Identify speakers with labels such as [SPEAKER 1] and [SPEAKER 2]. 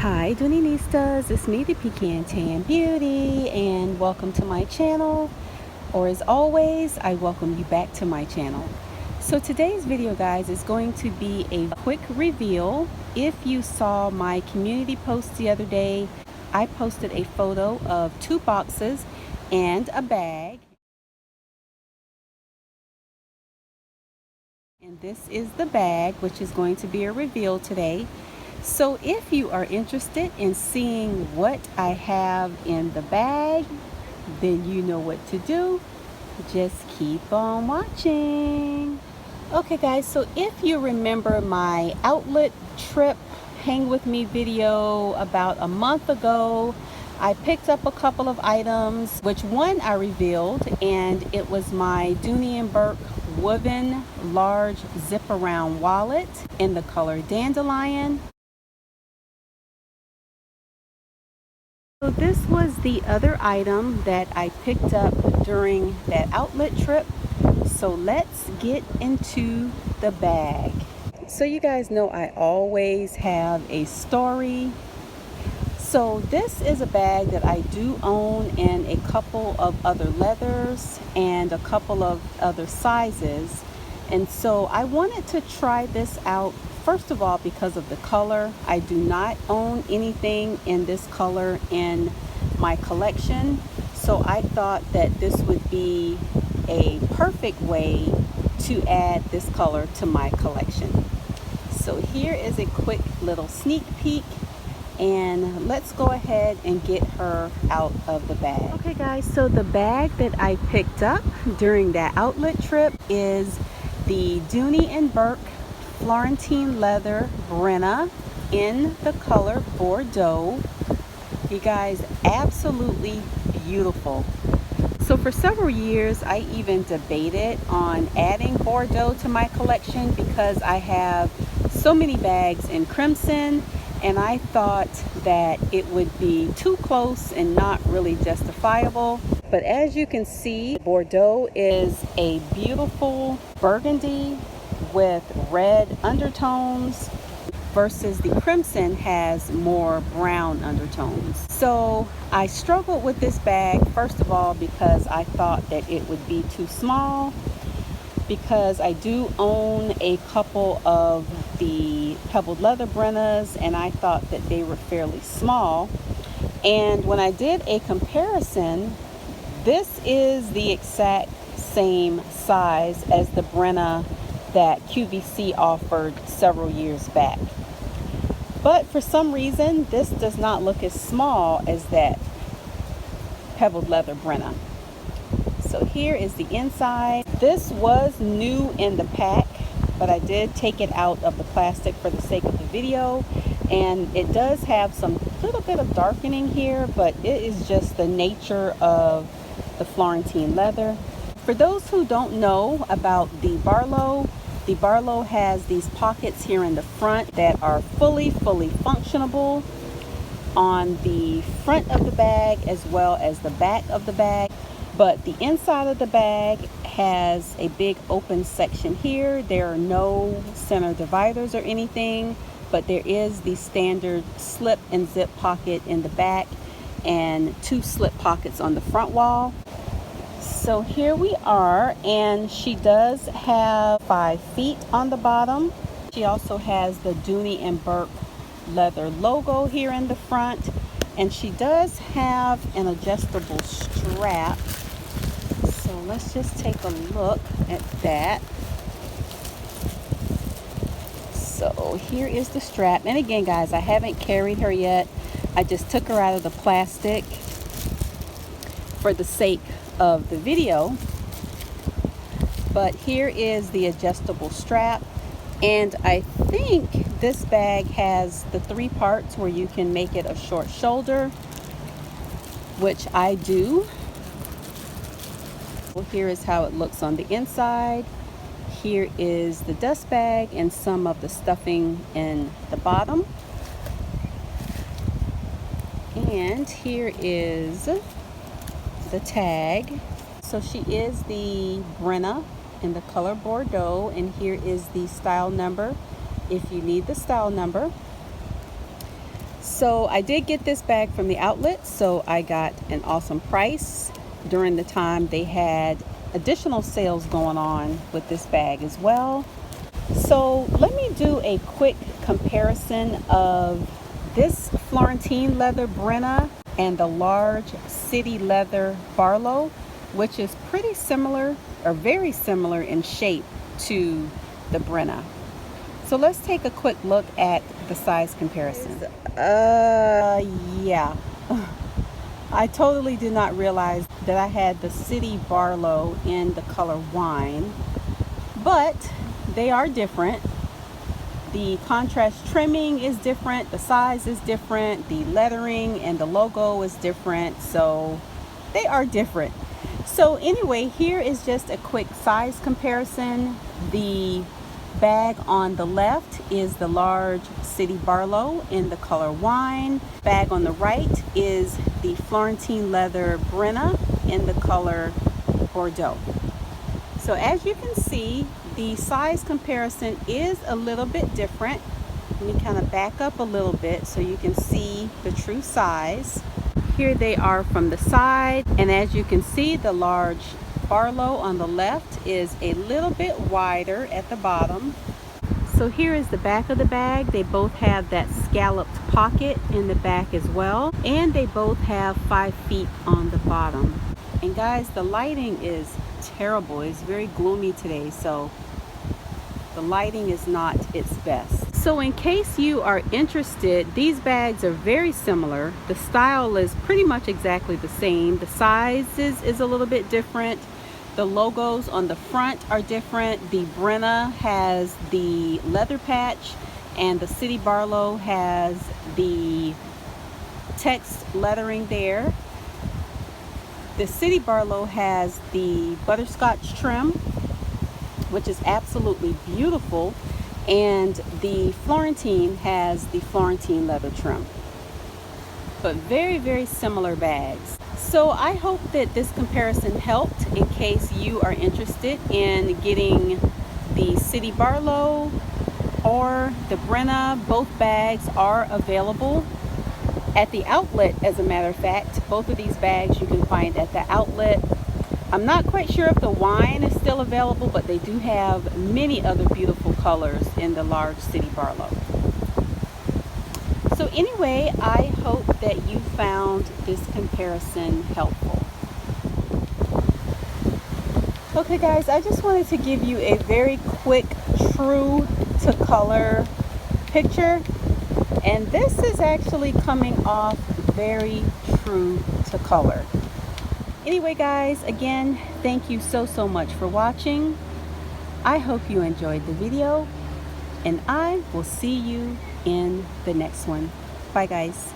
[SPEAKER 1] Hi Doonistas, it's me the Pecan Tan Beauty and welcome to my channel, or as always I welcome you back to my channel. So today's video guys is going to be a quick reveal. If you saw my community post the other day, I posted a photo of 2 boxes and a bag, and this is the bag, which is going to be a reveal today. So if you are interested in seeing what I have in the bag, then you know what to do. Just keep on watching. Okay guys, so if you remember my outlet trip hang with me video about a month ago, I picked up a couple of items, which one I revealed, and it was my Dooney Bourke woven large zip around wallet in the color dandelion. So this was the other item that I picked up during that outlet trip. So let's get into the bag. So you guys know I always have a story. So this is a bag that I do own in a couple of other leathers and a couple of other sizes. And so I wanted to try this out. First of all, because of the color. I do not own anything in this color in my collection, so I thought that this would be a perfect way to add this color to my collection. So here is a quick little sneak peek, and let's go ahead and get her out of the bag. Okay guys, so the bag that I picked up during that outlet trip is the Dooney Bourke Florentine leather Brenna in the color Bordeaux. You guys, absolutely beautiful. So for several years I even debated on adding Bordeaux to my collection because I have so many bags in crimson, and I thought that it would be too close and not really justifiable. But as you can see, Bordeaux is a beautiful burgundy with red undertones versus the crimson has more brown undertones. So I struggled with this bag, first of all because I thought that it would be too small, because I do own a couple of the pebbled leather Brennas and I thought that they were fairly small. And when I did a comparison, this is the exact same size as the Brenna that QVC offered several years back. But for some reason, this does not look as small as that pebbled leather Brenna. So here is the inside. This was new in the pack, but I did take it out of the plastic for the sake of the video. And it does have some little bit of darkening here, but it is just the nature of the Florentine leather. For those who don't know about the Barlow has these pockets here in the front that are fully functionable on the front of the bag as well as the back of the bag. But the inside of the bag has a big open section here. There are no center dividers or anything, but there is the standard slip and zip pocket in the back and 2 slip pockets on the front wall. So here we are, and she does have 5 feet on the bottom. She also has the Dooney Bourke leather logo here in the front, and she does have an adjustable strap. So let's just take a look at that. So here is the strap, and again guys, I haven't carried her yet. I just took her out of the plastic for the sake of the video. But here is the adjustable strap, and I think this bag has the 3 parts where you can make it a short shoulder, which I do. Well, here is how it looks on the inside. Here is the dust bag and some of the stuffing in the bottom, and here is the tag. So she is the Brenna in the color Bordeaux, and here is the style number if you need the style number. So I did get this bag from the outlet, so I got an awesome price during the time they had additional sales going on with this bag as well. So let me do a quick comparison of this Florentine leather Brenna and the large city leather Barlow, which is pretty similar or very similar in shape to the Brenna. So let's take a quick look at the size comparison. Yeah. I totally did not realize that I had the city Barlow in the color wine, but they are different. The contrast trimming is different, the size is different, the lettering and the logo is different, so they are different. So anyway, here is just a quick size comparison. The bag on the left is the large city Barlow in the color wine. Bag on the right is the Florentine leather Brenna in the color Bordeaux. So as you can see, the size comparison is a little bit different. Let me kind of back up a little bit so you can see the true size. Here they are from the side, and as you can see, the large Barlow on the left is a little bit wider at the bottom. So here is the back of the bag. They both have that scalloped pocket in the back as well, and they both have 5 feet on the bottom. And guys, the lighting is terrible. It's very gloomy today, so the lighting is not its best. So in case you are interested, these bags are very similar. The style is pretty much exactly the same. The sizes is a little bit different. The logos on the front are different. The Brenna has the leather patch, and the city Barlow has the text lettering there. The city Barlow has the butterscotch trim, which is absolutely beautiful, and the Florentine has the Florentine leather trim. But very, very similar bags. So I hope that this comparison helped in case you are interested in getting the city Barlow or the Brenna. Both bags are available at the outlet. As a matter of fact, both of these bags you can find at the outlet. I'm not quite sure if the wine is still available, but they do have many other beautiful colors in the large city Barlow. So anyway, I hope that you found this comparison helpful. Okay guys, I just wanted to give you a very quick true to color picture, and this is actually coming off very true to color. Anyway guys, again, thank you so much for watching. I hope you enjoyed the video, and I will see you in the next one. Bye guys.